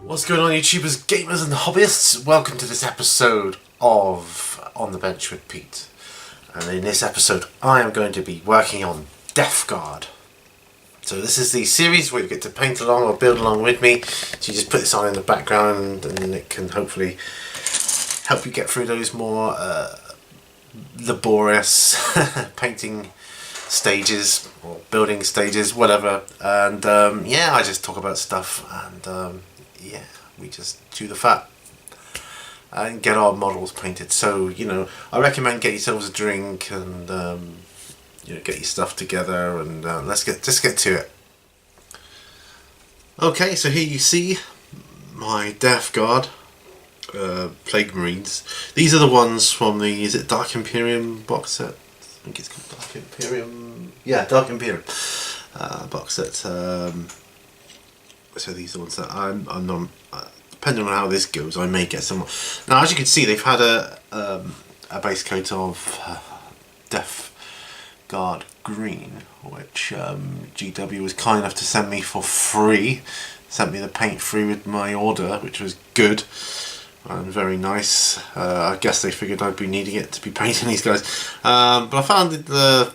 What's going on, YouTubers, gamers and hobbyists? Welcome to this episode of On the Bench with Pete. And in this episode I am going to be working on Death Guard. So this is the series where you get to paint along or build along with me. So you just put this on in the background and it can hopefully help you get through those more laborious painting stages or building stages, whatever. And yeah, I just talk about stuff and yeah, we just chew the fat and get our models painted. So, you know, I recommend get yourselves a drink and you know, get your stuff together and let's get to it. Okay, so here you see my Death Guard Plague Marines. These are the ones from the, is it Dark Imperium box set? I think it's called Dark Imperium. Yeah, Dark Imperium box set. So these are the ones that I'm not, depending on how this goes, I may get some more. Now, as you can see, they've had a base coat of Death Guard Green, which GW was kind enough to send me for free. Sent me the paint free with my order, which was good and very nice. I guess they figured I'd be needing it to be painting these guys. But I found that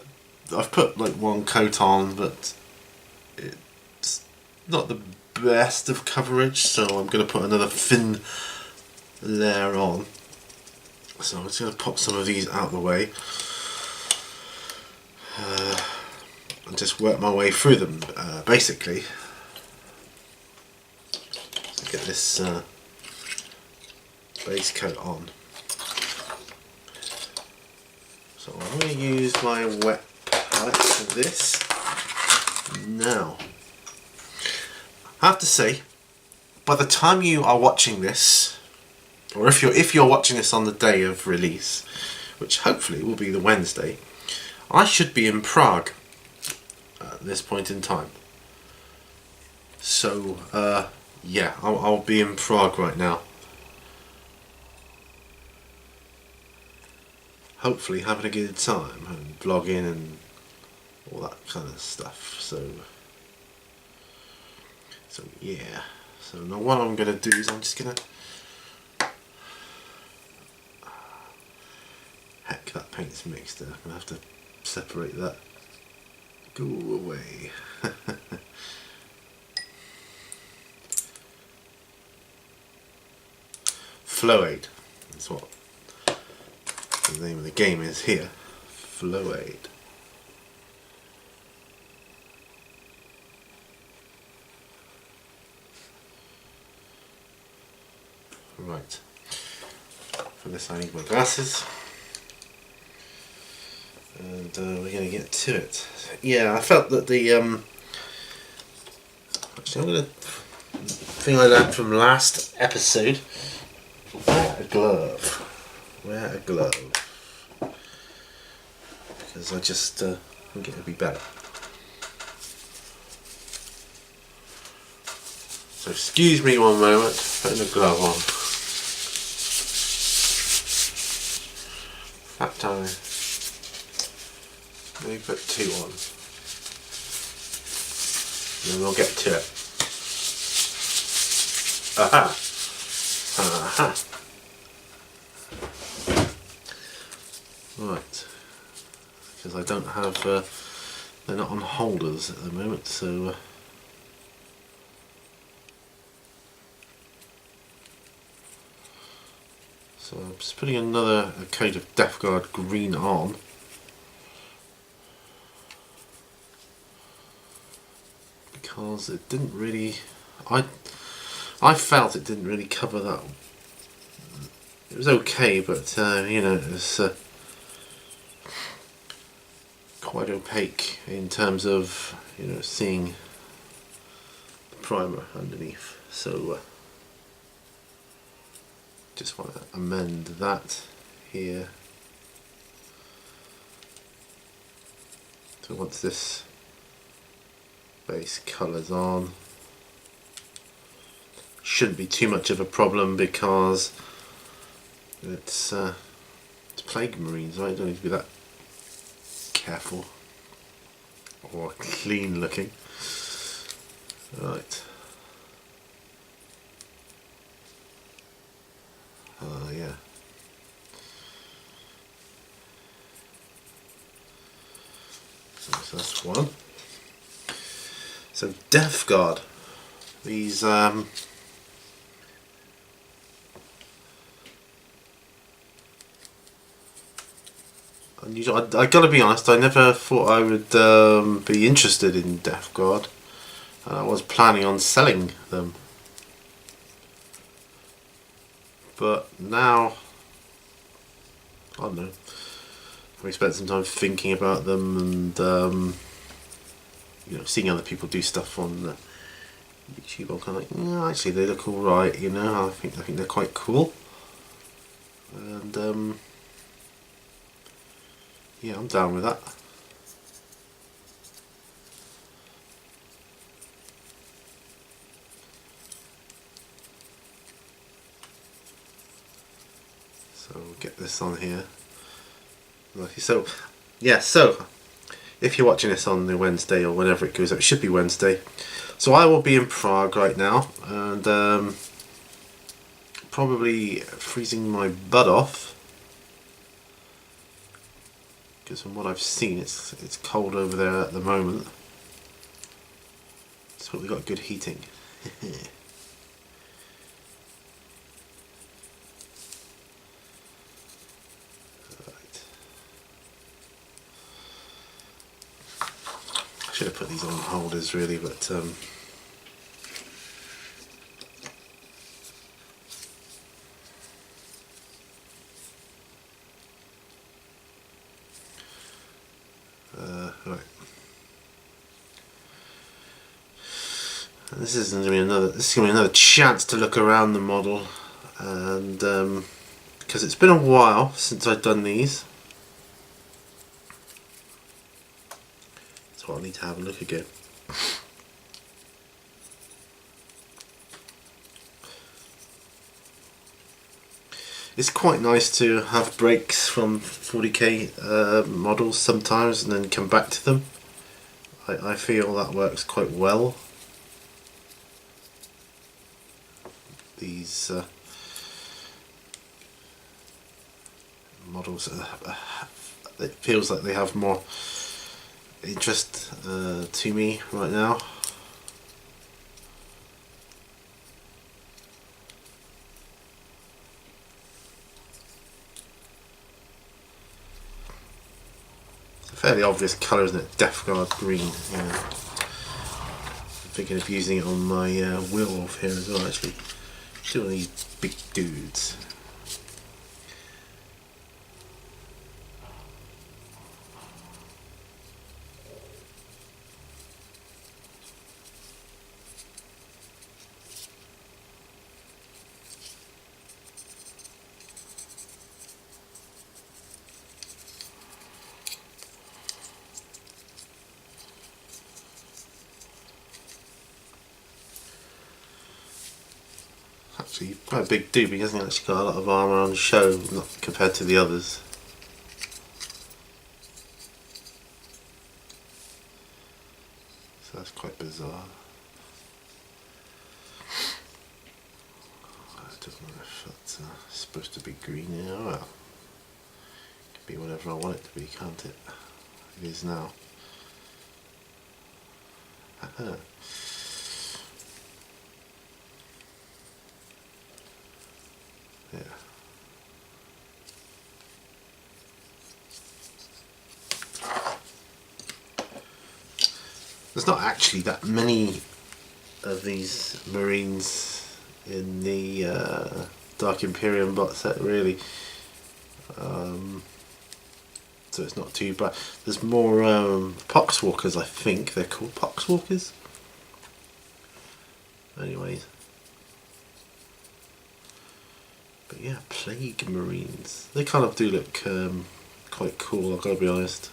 I've put like one coat on, but it's not the best of coverage, so I'm going to put another thin layer on. So I'm just going to pop some of these out of the way and just work my way through them, basically. So get this base coat on. So I'm going to use my wet palette for this. Now, I have to say, by the time you are watching this, or if you're watching this on the day of release, which hopefully will be the Wednesday, I should be in Prague at this point in time. So yeah, I'll be in Prague right now, hopefully having a good time and vlogging and all that kind of stuff. So yeah, so now what I'm going to do is I'm just going to, heck, that paint's mixed there, I'm going to have to separate that, go away. Flow Aid, that's what the name of the game is here, Flow Aid. Right, for this I need my glasses, and we're going to get to it. Yeah, I felt that the actually I'm going to, thing I learned from last episode, wear a glove, because I just think it would be better. So excuse me one moment, putting the glove on. That time, let me put two on, and then we'll get to it. Aha! Aha! Right, because I don't have, they're not on holders at the moment, so so I'm just putting another coat of Death Guard Green on. Because it didn't really, I felt it didn't really cover that. It was okay, but you know, it was quite opaque in terms of, you know, seeing the primer underneath. So just want to amend that here. So once this base colour's on, shouldn't be too much of a problem because it's Plague Marines, right? Don't need to be that careful or clean looking. Right. So that's one. So Death Guard. These unusual. I gotta be honest, I never thought I would be interested in Death Guard. And I was planning on selling them. But now, I don't know, having spent some time thinking about them and you know, seeing other people do stuff on YouTube, I'm kind of like, yeah, actually they look alright, you know, I think they're quite cool. And yeah, I'm down with that. So we'll get this on here. So yeah, so if you're watching this on the Wednesday or whenever it goes up, it should be Wednesday. So I will be in Prague right now, and probably freezing my butt off, because from what I've seen, it's cold over there at the moment. So we've got good heating. Right. I should have put these on holders really, but right. And this is going to be another chance to look around the model, and because it's been a while since I've done these, so I'll need to have a look again. It's quite nice to have breaks from 40k models sometimes and then come back to them. I feel that works quite well. These models, it feels like they have more interest to me right now. Fairly obvious colour, isn't it? Death Guard green. Yeah. I'm thinking of using it on my werewolf here as well, actually. Two of these big dudes. Actually, quite a big dude, but he hasn't actually got a lot of armour on show, not compared to the others. So that's quite bizarre. I don't know if that's supposed to be green. Yeah, well, it can be whatever I want it to be, can't it? It is now. Aha. Yeah. There's not actually that many of these Marines in the Dark Imperium box set, really. So it's not too bad. There's more Poxwalkers, I think they're called Poxwalkers. Anyways. But yeah, Plague Marines. They kind of do look quite cool, I've got to be honest.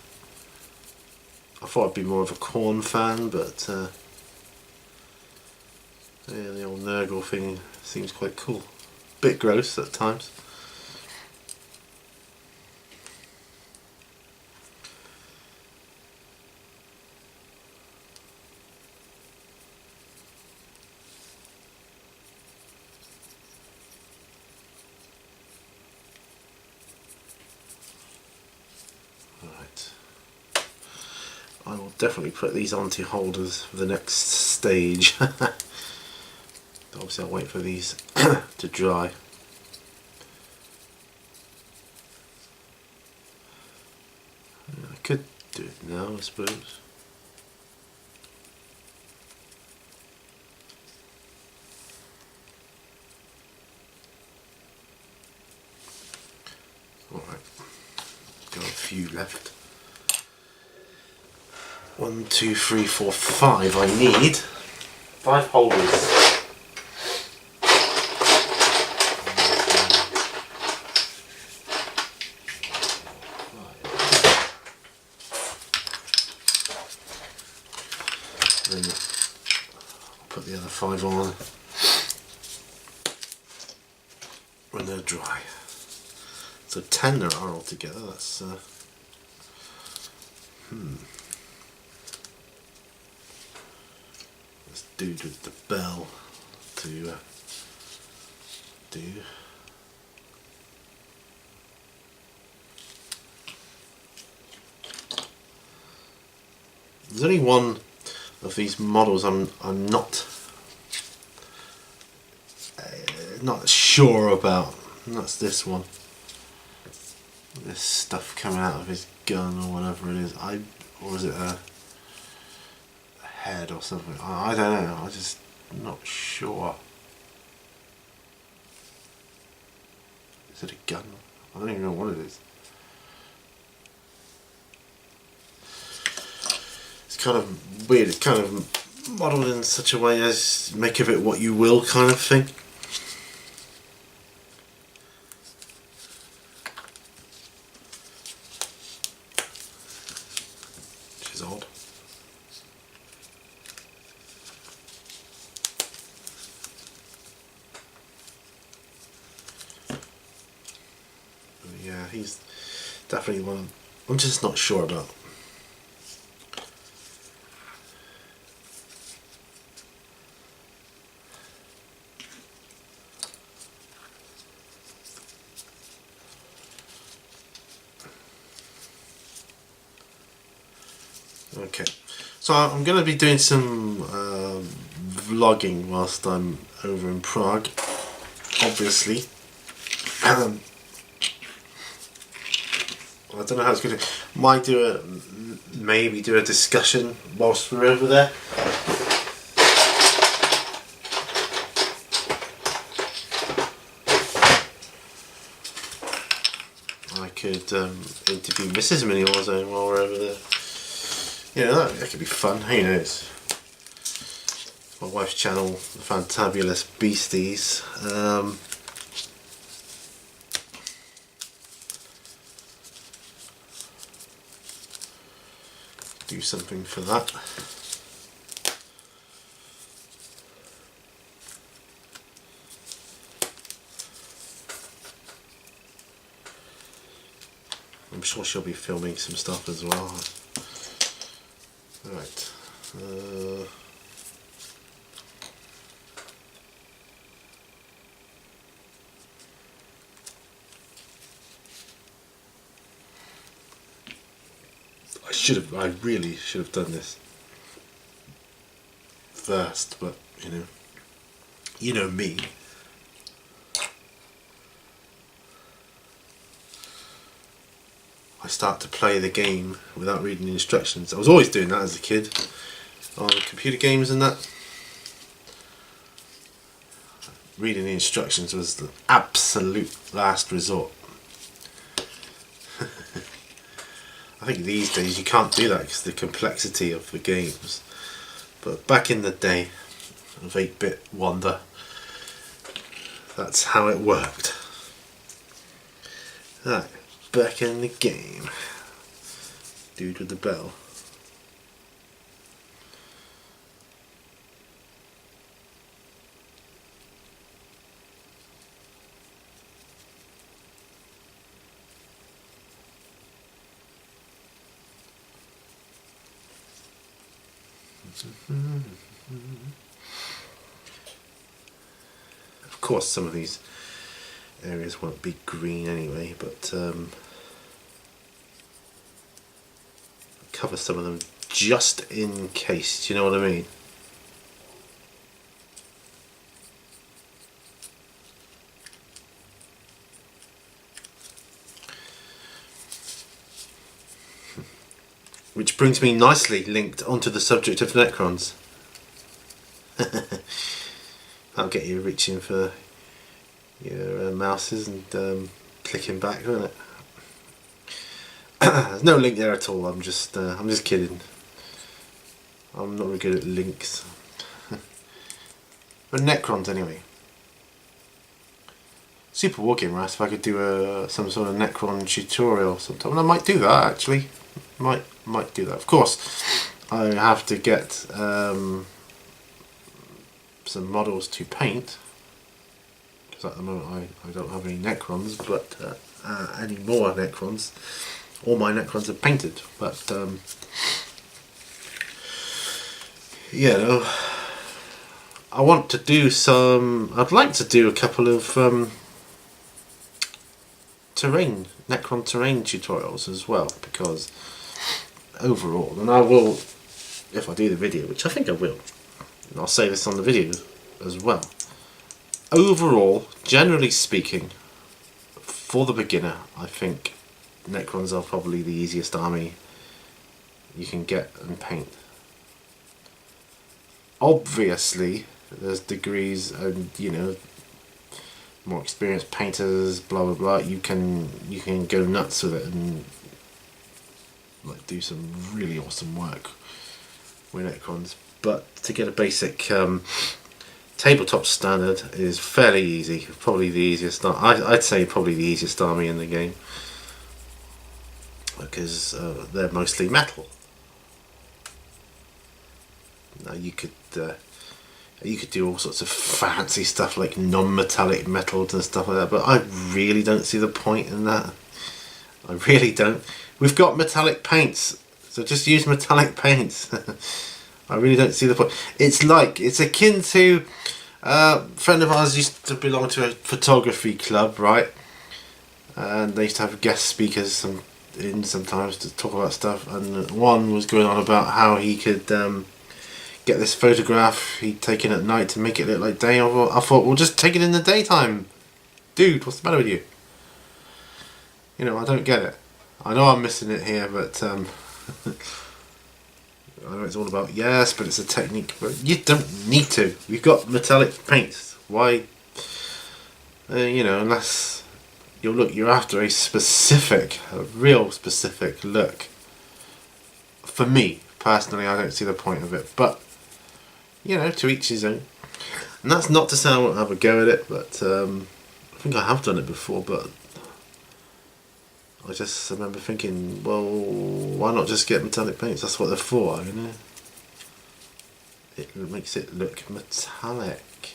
I thought I'd be more of a Khorne fan, but yeah, the old Nurgle thing seems quite cool. Bit gross at times. I will definitely put these onto holders for the next stage. Obviously I'll wait for these to dry. I could do it now, I suppose. Alright, got a few left. 1, 2, 3, 4, 5. I need 5 holders. Then I'll put the other 5 on when they're dry. So 10 there are altogether. That's let's do with the bell to do. There's only one of these models I'm not sure about, and that's this one. This stuff coming out of his gun or whatever it is. Or is it a head or something? I don't know. I'm just not sure. Is it a gun? I don't even know what it is. It's kind of weird. It's kind of modelled in such a way as make of it what you will kind of thing. Which is odd. But yeah, he's definitely one I'm just not sure about. Okay, so I'm going to be doing some vlogging whilst I'm over in Prague, obviously. I don't know how it's going to. Might maybe do a discussion whilst we're over there. I could interview Mrs. Mini Warzone while we're over there. You know, that could be fun, who knows. My wife's channel, The Fantabulous Beasties. Do something for that. I'm sure she'll be filming some stuff as well. Right. I really should have done this first, but you know me. I start to play the game without reading the instructions. I was always doing that as a kid on computer games and that. Reading the instructions was the absolute last resort. I think these days you can't do that because of the complexity of the games. But back in the day of 8-bit wonder, that's how it worked. Right, back in the game. Dude with the bell. Of course some of these areas won't be green anyway, but cover some of them just in case. Do you know what I mean? Which brings me nicely linked onto the subject of Necrons. That'll get you reaching for your mouses and clicking back, won't it? There's no link there at all. I'm just kidding. I'm not very good at links. But Necrons anyway. Super Wargame Rat, if I could do some sort of Necron tutorial sometime. And I might do that actually. Might do that. Of course, I have to get some models to paint, because at the moment I don't have any Necrons, but any more Necrons. All my Necrons are painted, but you know, I want to do some. I'd like to do a couple of Necron terrain tutorials as well, because overall, and I will, if I do the video, which I think I will, and I'll say this on the video as well. Overall, generally speaking, for the beginner, I think Necrons are probably the easiest army you can get and paint. Obviously, there's degrees, and you know, more experienced painters, blah blah blah. You can go nuts with it and like do some really awesome work with Necrons. But to get a basic tabletop standard is fairly easy. Probably the easiest. I'd say probably the easiest army in the game, because they're mostly metal. Now you could do all sorts of fancy stuff like non-metallic metals and stuff like that, but I really don't see the point in that. I really don't. We've got metallic paints, so just use metallic paints. I really don't see the point. It's akin to a friend of ours used to belong to a photography club, right? And they used to have guest speakers in sometimes to talk about stuff, and one was going on about how he could get this photograph he'd taken at night to make it look like day. I thought, well, just take it in the daytime, dude. What's the matter with you? You know, I don't get it. I know I'm missing it here, but I know it's all about yes, but it's a technique. But you don't need to. You've got metallic paints. Why? You know, unless you're after a real specific look. For me personally, I don't see the point of it. But you know, to each his own. And that's not to say I won't have a go at it, but I think I have done it before, but I just remember thinking, well, why not just get metallic paints? That's what they're for, you know. It makes it look metallic.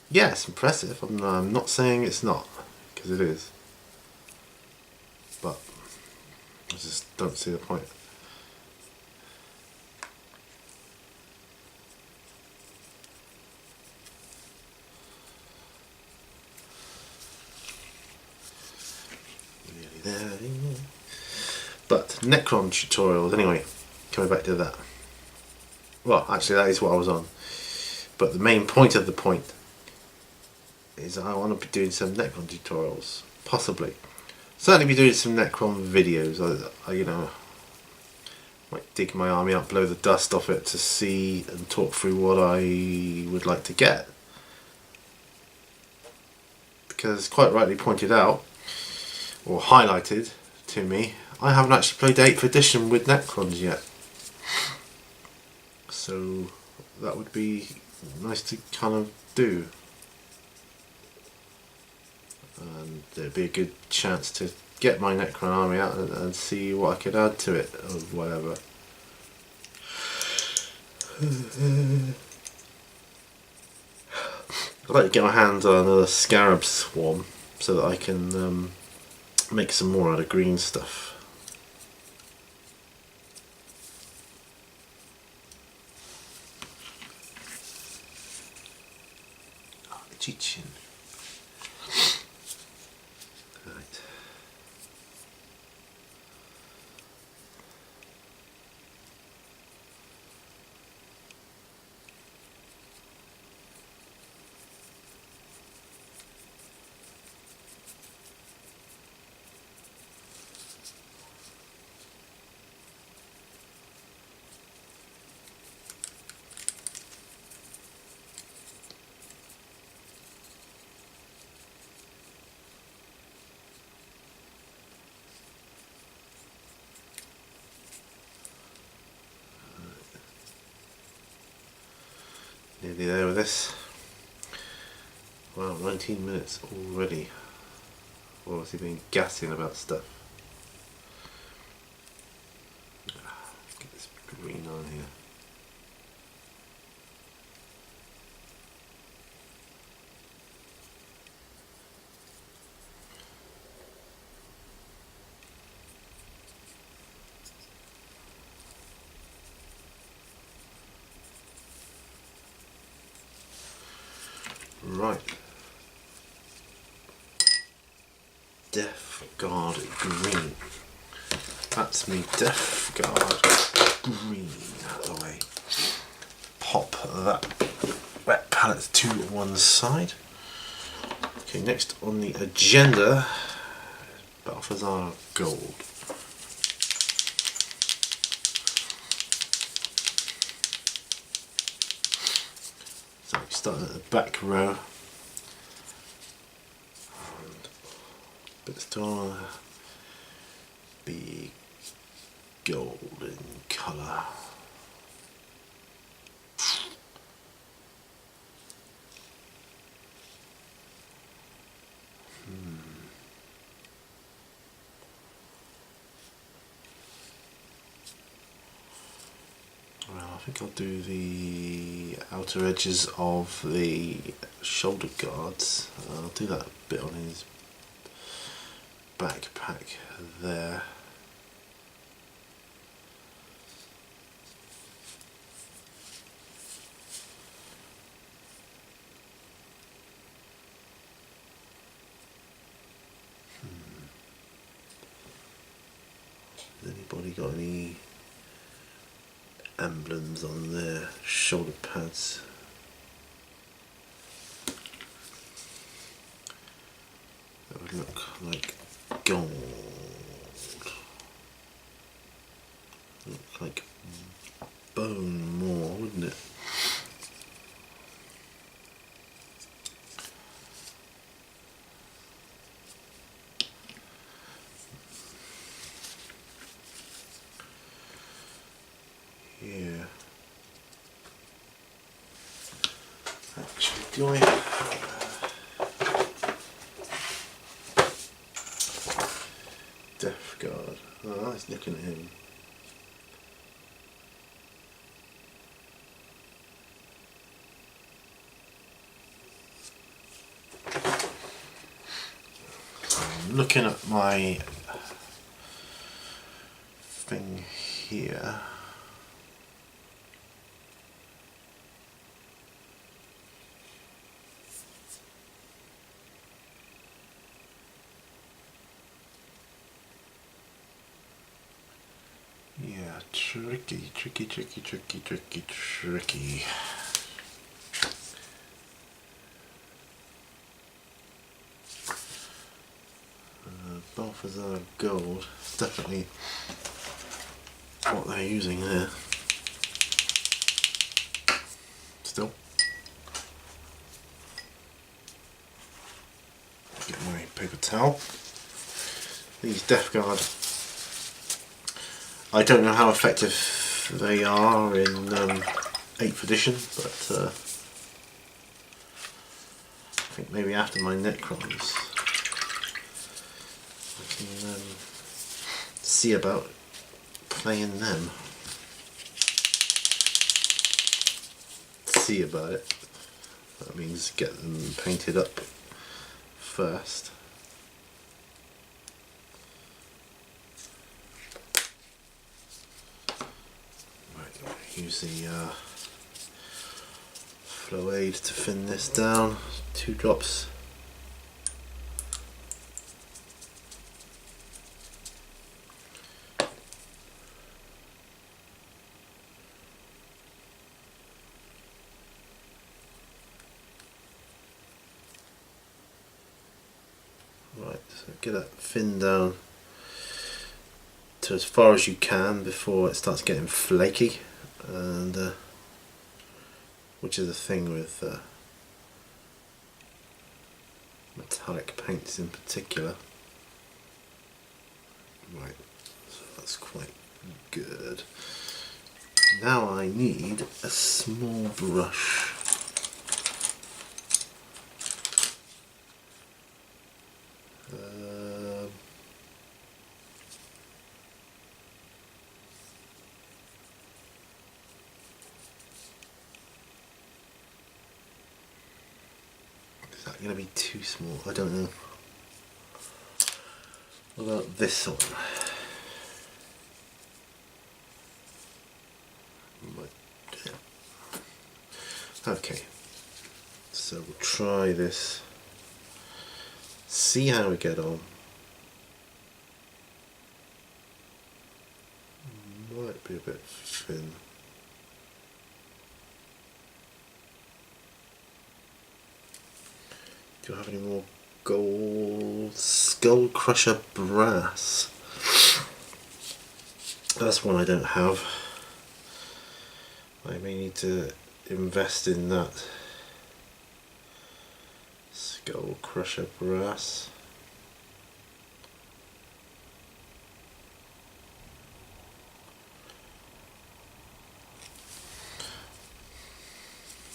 Yeah, it's impressive. I'm not saying it's not, because it is. But I just don't see the point. But Necron tutorials, anyway, coming back to that. Well, actually that is what I was on. But the main point of the point is I want to be doing some Necron tutorials. Possibly. Certainly be doing some Necron videos. I you know, might dig my army up, blow the dust off it to see and talk through what I would like to get. Because quite rightly pointed out, or highlighted to me, I haven't actually played 8th edition with Necrons yet, so that would be nice to kind of do, and there'd be a good chance to get my Necron army out and see what I could add to it or whatever. I'd like to get my hands on another Scarab Swarm so that I can make some more out of green stuff. Oh, Chichin. Right. Nearly there with this. Wow, 19 minutes already. Or has he been gassing about stuff? Get this green on here. Right. Death Guard green. That's me, Death Guard green out of the way. Pop that wet palette to one side. Okay, next on the agenda, Balthazar Gold. So starting at the back row. But it's still be golden colour. Well, I think I'll do the outer edges of the shoulder guards. I'll do that bit on his backpack there. Has anybody got any emblems on their shoulder pads? That would look like gold. Look like bone more, wouldn't it? Yeah. Actually, do I have Death Guard? Oh, I was looking at him. I'm looking at my thing here. Yeah, tricky. Balthazar Gold, definitely what they're using there. Still. Get my paper towel. These Death Guard, I don't know how effective they are in 8th edition, but I think maybe after my Necrons I can see about playing them. See about it. That means get them painted up first. Right, use the flow aid to thin this down. 2 drops. Right, so get that thinned down to as far as you can before it starts getting flaky, and which is a thing with metallic paints in particular. Right, so that's quite good. Now I need a small brush. going to be too small? I don't know. What about this one? Okay, so we'll try this, see how we get on. Might be a bit thin. Do I have any more gold? Skull Crusher Brass. That's one I don't have. I may need to invest in that. Skull Crusher Brass.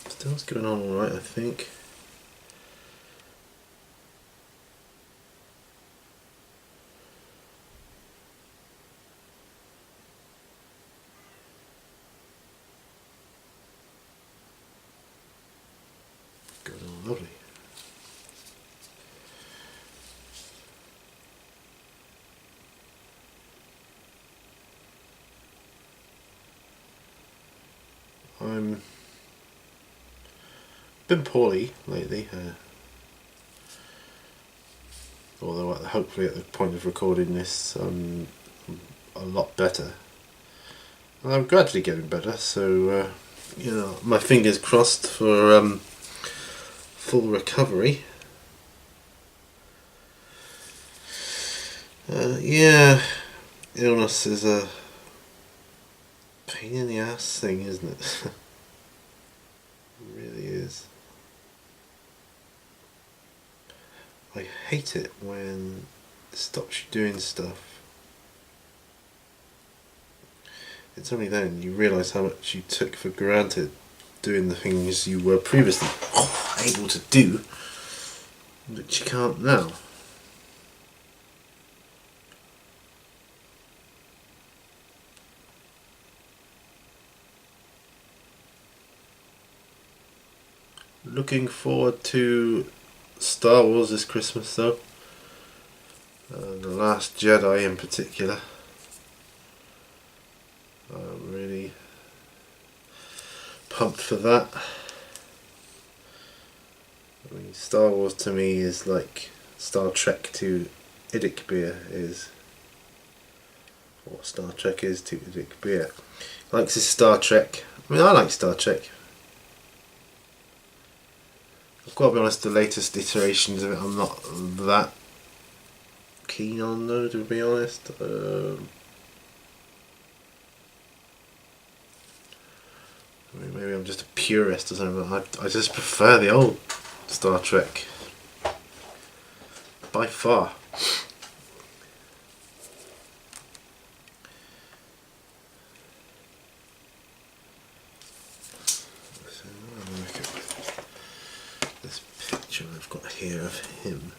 Still's going on alright, I think. Going on lovely. I'm been poorly lately, although hopefully at the point of recording this I'm a lot better. And I'm gradually getting better, so you know, my fingers crossed for full recovery. Yeah, illness is a pain in the ass thing, isn't it? It really is. I hate it when it stops you doing stuff. It's only then you realise how much you took for granted doing the things you were previously able to do, but you can't now. Looking forward to Star Wars this Christmas though. The Last Jedi in particular. I'm really pumped for that. I mean, Star Wars to me is like Star Trek to Iddick beer is. Or what Star Trek is to Iddick beer. Likes his Star Trek. I mean, I like Star Trek. I've got to be honest, the latest iterations of it I'm not that keen on though, to be honest. I mean, maybe I'm just a purist or something, but I just prefer the old Star Trek. By far. So, look at this picture I've got here of him.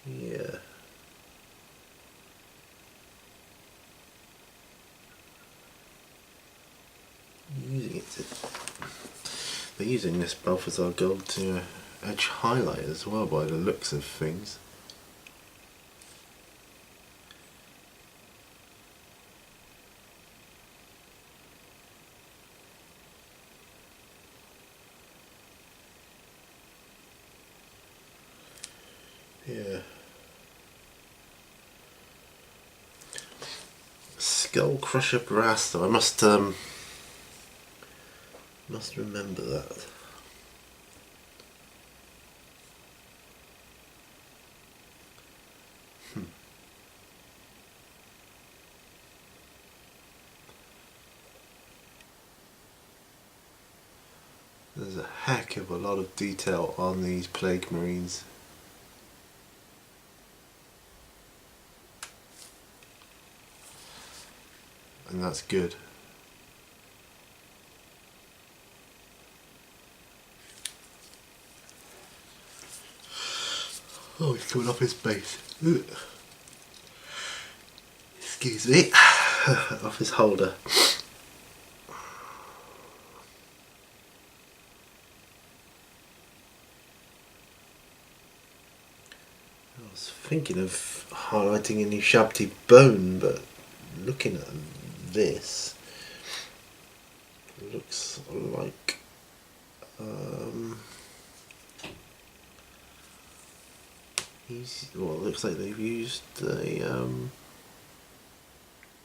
Yeah. They're using this Balthazar gold to edge highlight as well by the looks of things. Yeah. Skull Crusher Brass though, I must remember that. There's a heck of a lot of detail on these Plague Marines. And that's good. Oh, he's coming off his base. Ugh. Excuse me. Off his holder. thinking of highlighting a new shabty bone, but looking at this, it looks like well, it looks like they've used a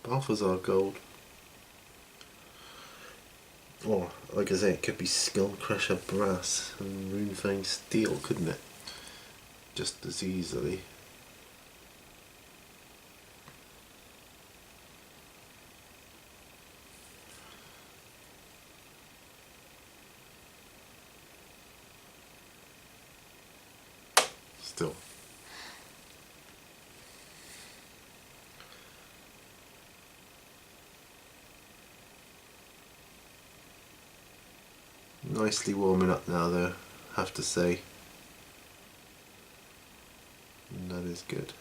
Balthazar gold. Or, like I say, it could be Skull Crusher brass and Runefang steel, couldn't it? Just as easily. Still. Nicely warming up now though, have to say. And that is good.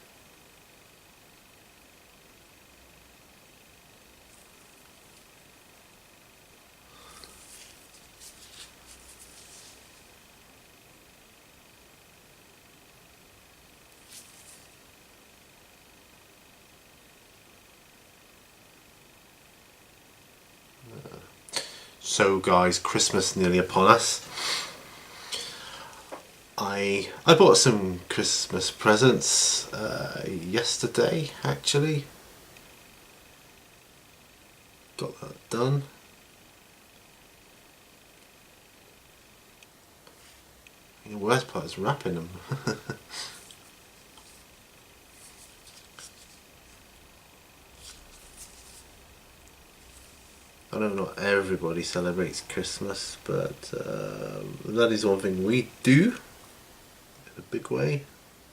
So guys, Christmas nearly upon us. I bought some Christmas presents yesterday actually. Got that done. The worst part is wrapping them. I know not everybody celebrates Christmas, but that is one thing we do in a big way.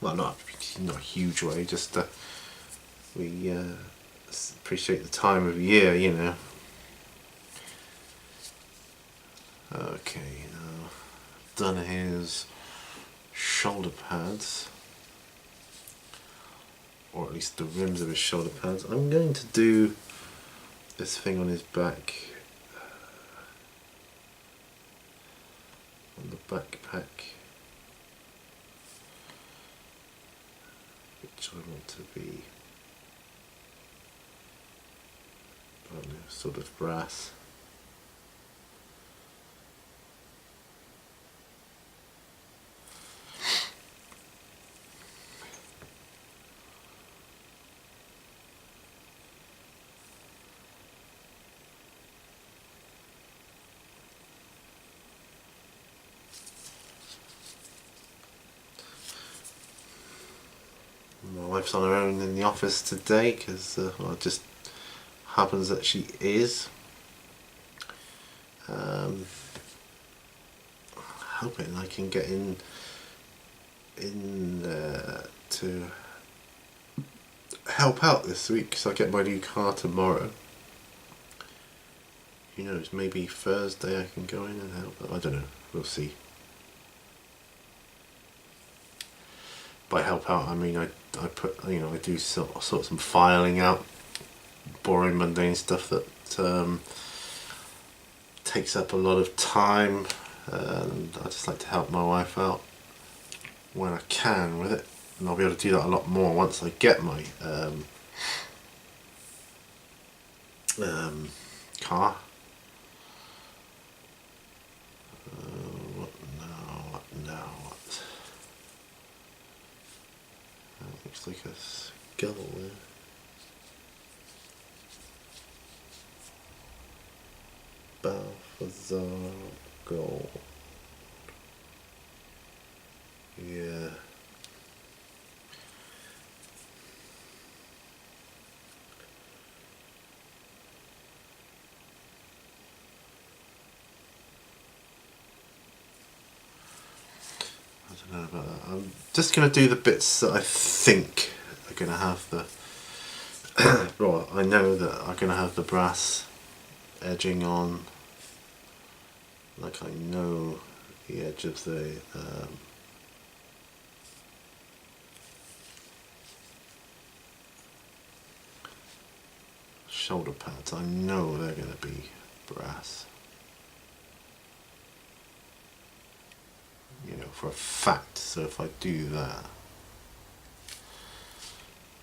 Well, not a huge way, just we appreciate the time of year, you know. Okay, now done his shoulder pads, or at least the rims of his shoulder pads. I'm going to do this thing on his back, on the backpack, which I want to be sort of brass. My wife's on her own in the office today because well, it just happens that she is. Hoping I can get in to help out this week because I get my new car tomorrow. Who knows, maybe Thursday I can go in and help. I don't know, we'll see. By help out I mean I put, you know, I do sort some filing out, boring mundane stuff that takes up a lot of time, and I just like to help my wife out when I can with it, and I'll be able to do that a lot more once I get my car. What now? That looks like a skull there. Balthazar gold. Yeah. I don't know about that. I'm just going to do the bits that I think are going to have the well, I know that are going to have the brass edging on. Like I know the edge of the shoulder pads, I know they're going to be brass. You know, for a fact, so if I do that,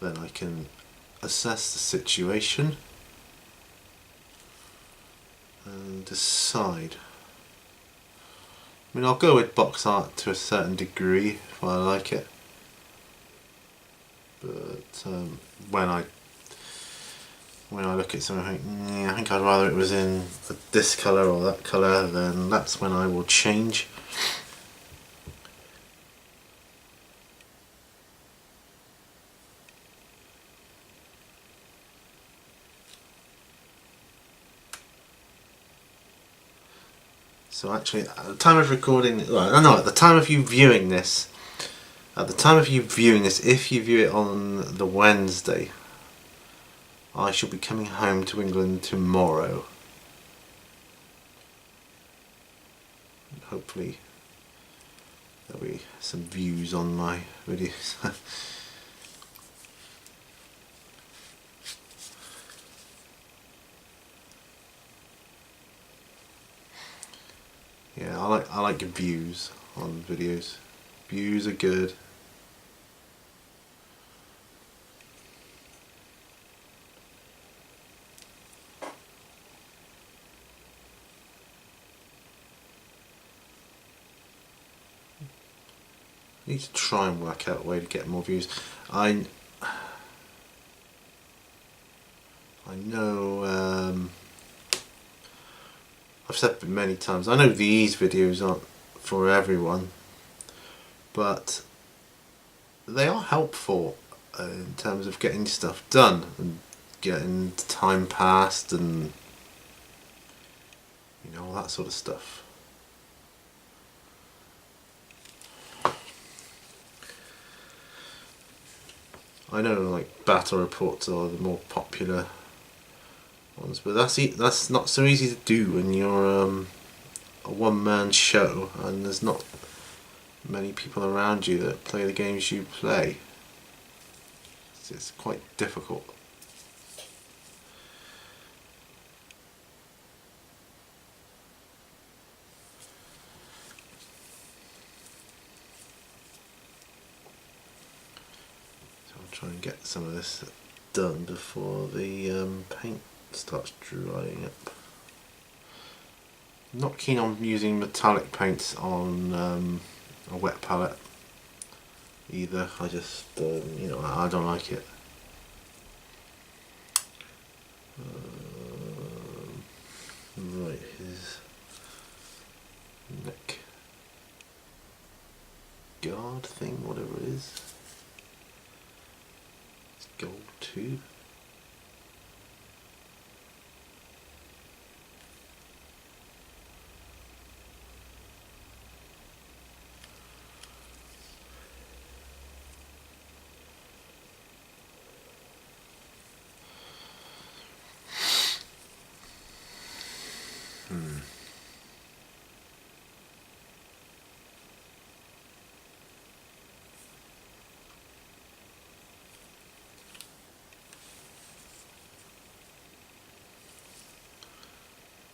then I can assess the situation and decide. I mean, I'll go with box art to a certain degree if I like it, but when I look at something, I think, I think I'd rather it was in this colour or that colour, then that's when I will change. So actually, at the time of recording, well, no, at the time of you viewing this, if you view it on the Wednesday, I shall be coming home to England tomorrow. And hopefully there'll be some views on my videos. Yeah, I like views on videos. Views are good. I need to try and work out a way to get more views. I know, I've said it many times, I know these videos aren't for everyone, but they are helpful in terms of getting stuff done and getting time passed and, you know, all that sort of stuff. I know, like, battle reports are the more popular ones, but that's not so easy to do when you're a one-man show and there's not many people around you that play the games you play. It's quite difficult. Try and get some of this done before the paint starts drying up. I'm not keen on using metallic paints on a wet palette either. I just, you know, I don't like it. Right, his neck guard thing, whatever it is. Gold too.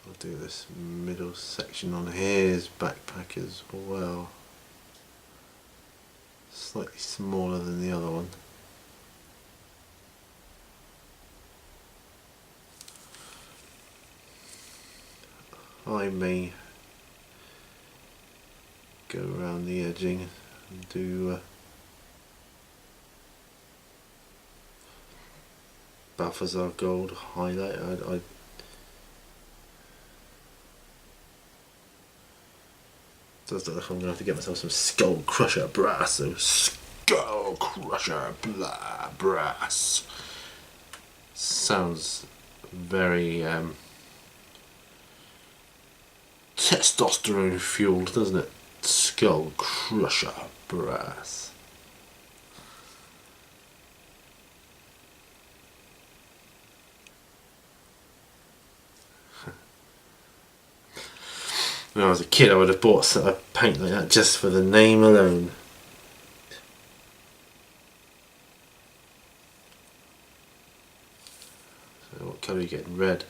I'll do this middle section on his backpack as well. Slightly smaller than the other one. I may go around the edging and do Balthazar gold highlight. I does look like I'm going to have to get myself some Skull Crusher brass. So Skull Crusher brass sounds very testosterone fueled, doesn't it? Skull Crusher brass. When I was a kid, I would have bought a paint like that just for the name alone. So what colour are you getting? Red.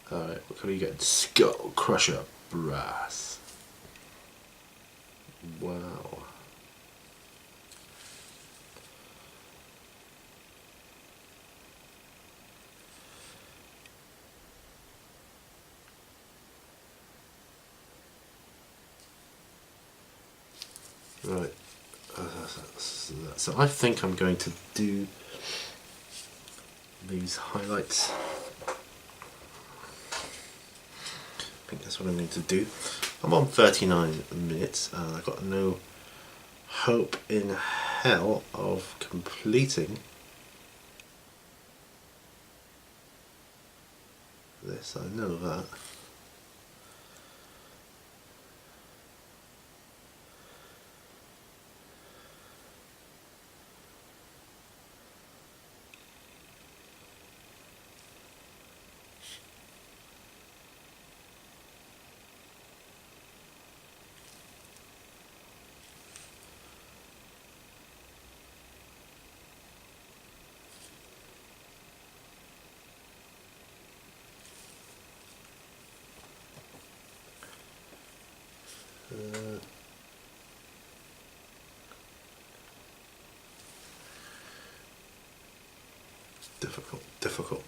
Alright, what colour are you getting? Skull Crusher brass. Wow. Right. So I think I'm going to do these highlights. I think that's what I'm going to do. I'm on 39 minutes and I've got no hope in hell of completing this. I know that. Difficult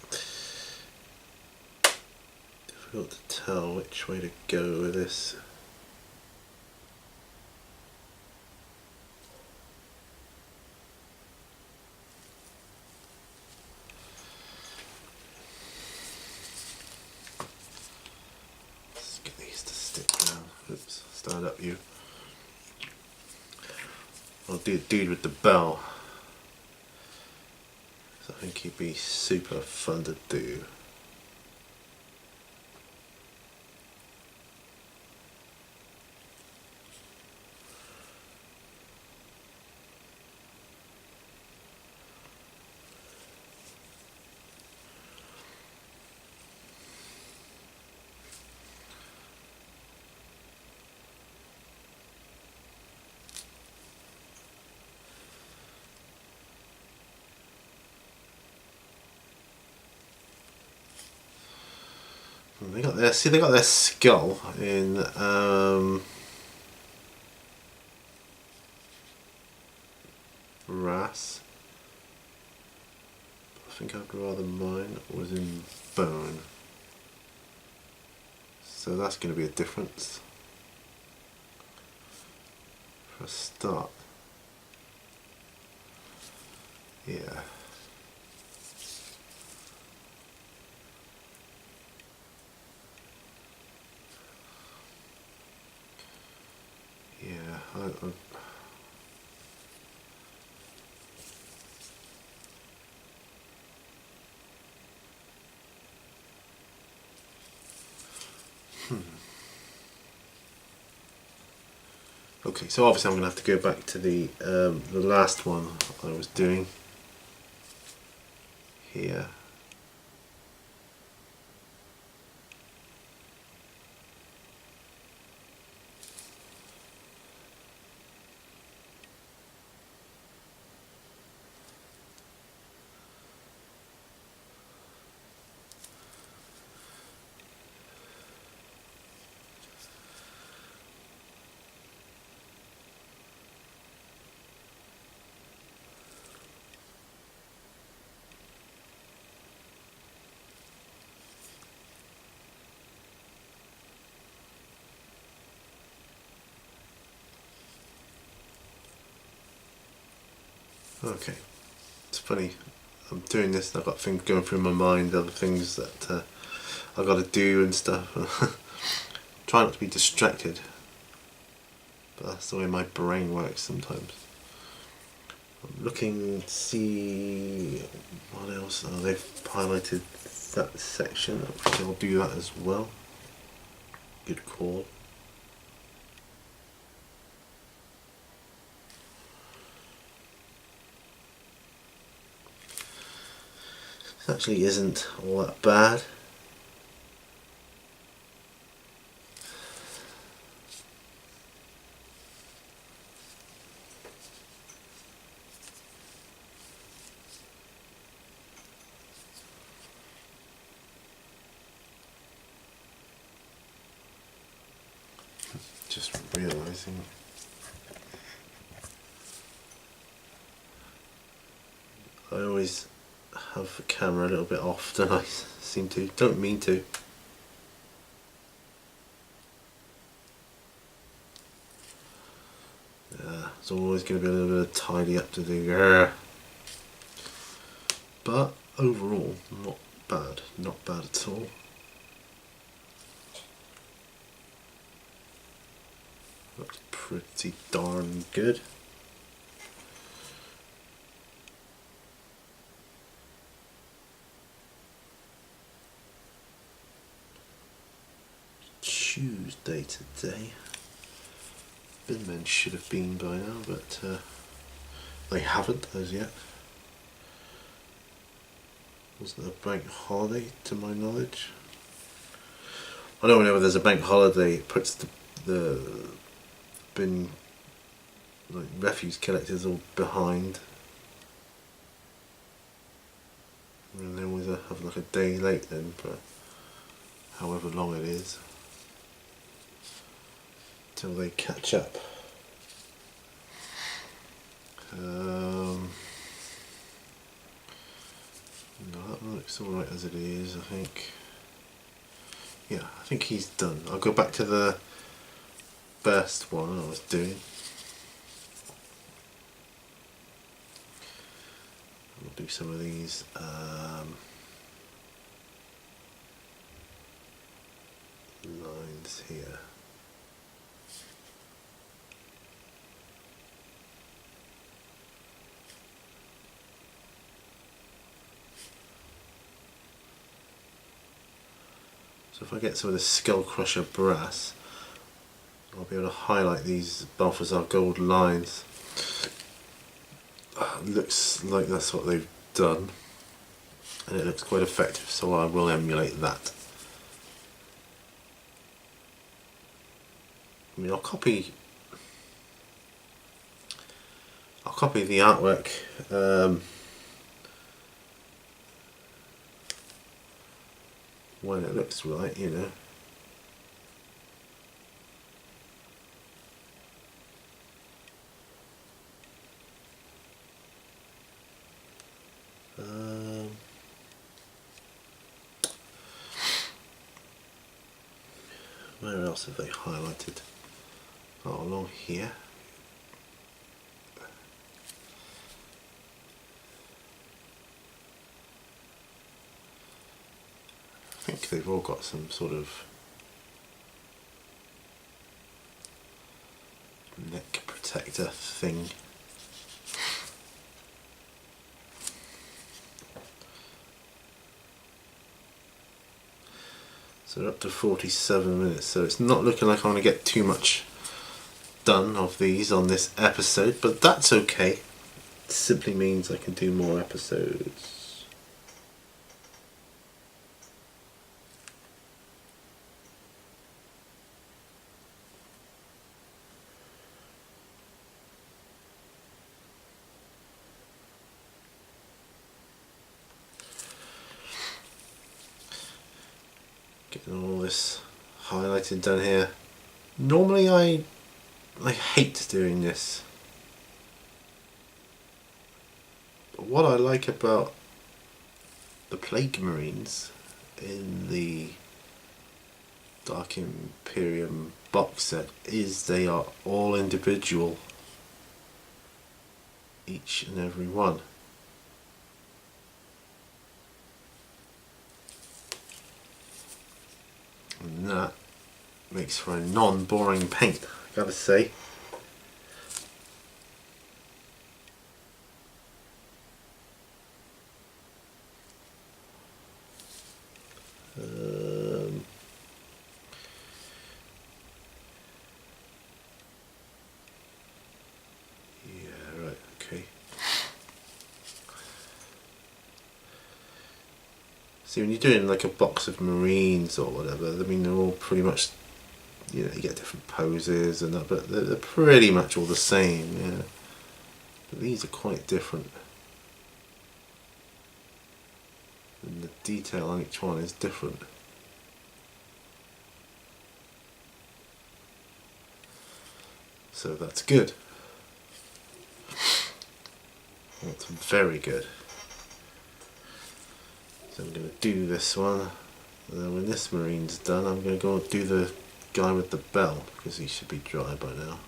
to tell which way to go with this. Let's get these to stick down. Oops, stand up you. I'll do the dude with the bell. So I think he'd be super fun to do. They got their skull in brass. I think I'd rather mine was in bone. So that's going to be a difference for a start. Yeah. Yeah, Okay, so obviously I'm going to have to go back to the last one I was doing here. Okay, it's funny, I'm doing this and I've got things going through my mind, other things that I've got to do and stuff. Try not to be distracted, but that's the way my brain works sometimes. I'm looking to see what else. Oh, they've highlighted that section. I think I'll do that as well. Good call. This actually isn't all that bad. Just realising I always have the camera a little bit off, don't I? Seem to. Don't mean to. It's always going to be a little bit of tidy up to do. But overall, not bad. Not bad at all. Looks pretty darn good. Tuesday today. Bin men should have been by now, but they haven't as yet. Wasn't a bank holiday to my knowledge. I know whenever there's a bank holiday it puts the bin, like, refuse collectors all behind. And they always have like a day late then for however long it is, till they catch up. No, that looks alright as it is, I think. Yeah, I think he's done. I'll go back to the first one I was doing. We'll do some of these lines here. So if I get some of the Skull Crusher brass, I'll be able to highlight these Balthazar gold lines. Looks like that's what they've done, and it looks quite effective, so I will emulate that. I mean, I'll copy the artwork when it looks right, you know. Where else have they highlighted? Oh, along here. I think they've all got some sort of neck protector thing. So we're up to 47 minutes, so it's not looking like I'm going to get too much done of these on this episode, but that's okay. It simply means I can do more episodes. Getting all this highlighted down here. Normally I hate doing this. But what I like about the Plague Marines in the Dark Imperium box set is they are all individual. Each and every one. And that makes for a non-boring paint, I gotta say. Yeah, right, okay. See, when you're doing like a box of Marines or whatever, I mean, they're all pretty much, you know, you get different poses and that, but they're pretty much all the same, yeah. But these are quite different. And the detail on each one is different. So that's good. That's very good. So I'm going to do this one, and then when this Marine's done I'm going to go and do the guy with the bell, because he should be dry by now.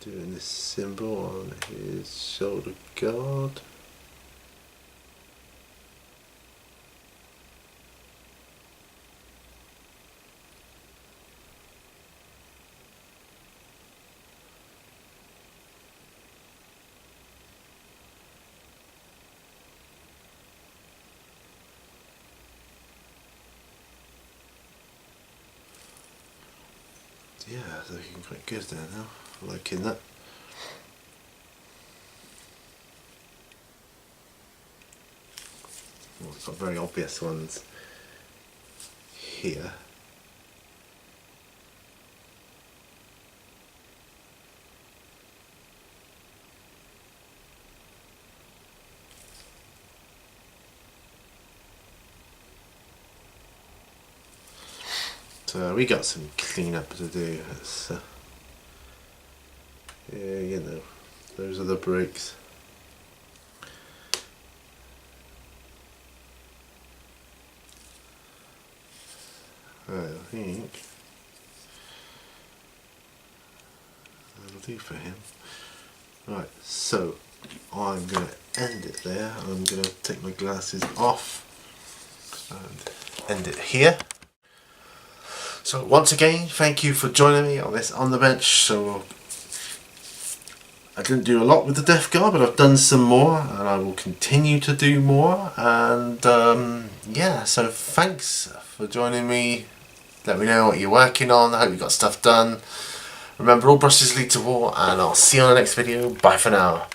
Doing this symbol on his shoulder guard. Yeah, it's looking quite good there now. Liking that. Well, it's got very obvious ones here. So we got some cleanup to do. It's, yeah, you know, those are the breaks. I think that'll do for him. Right, so I'm going to end it there. I'm going to take my glasses off and end it here. So once again, thank you for joining me on this On The Bench. So I didn't do a lot with the Death Guard, but I've done some more and I will continue to do more. And yeah, so thanks for joining me. Let me know what you're working on. I hope you got stuff done. Remember, all brushes lead to war, and I'll see you on the next video. Bye for now.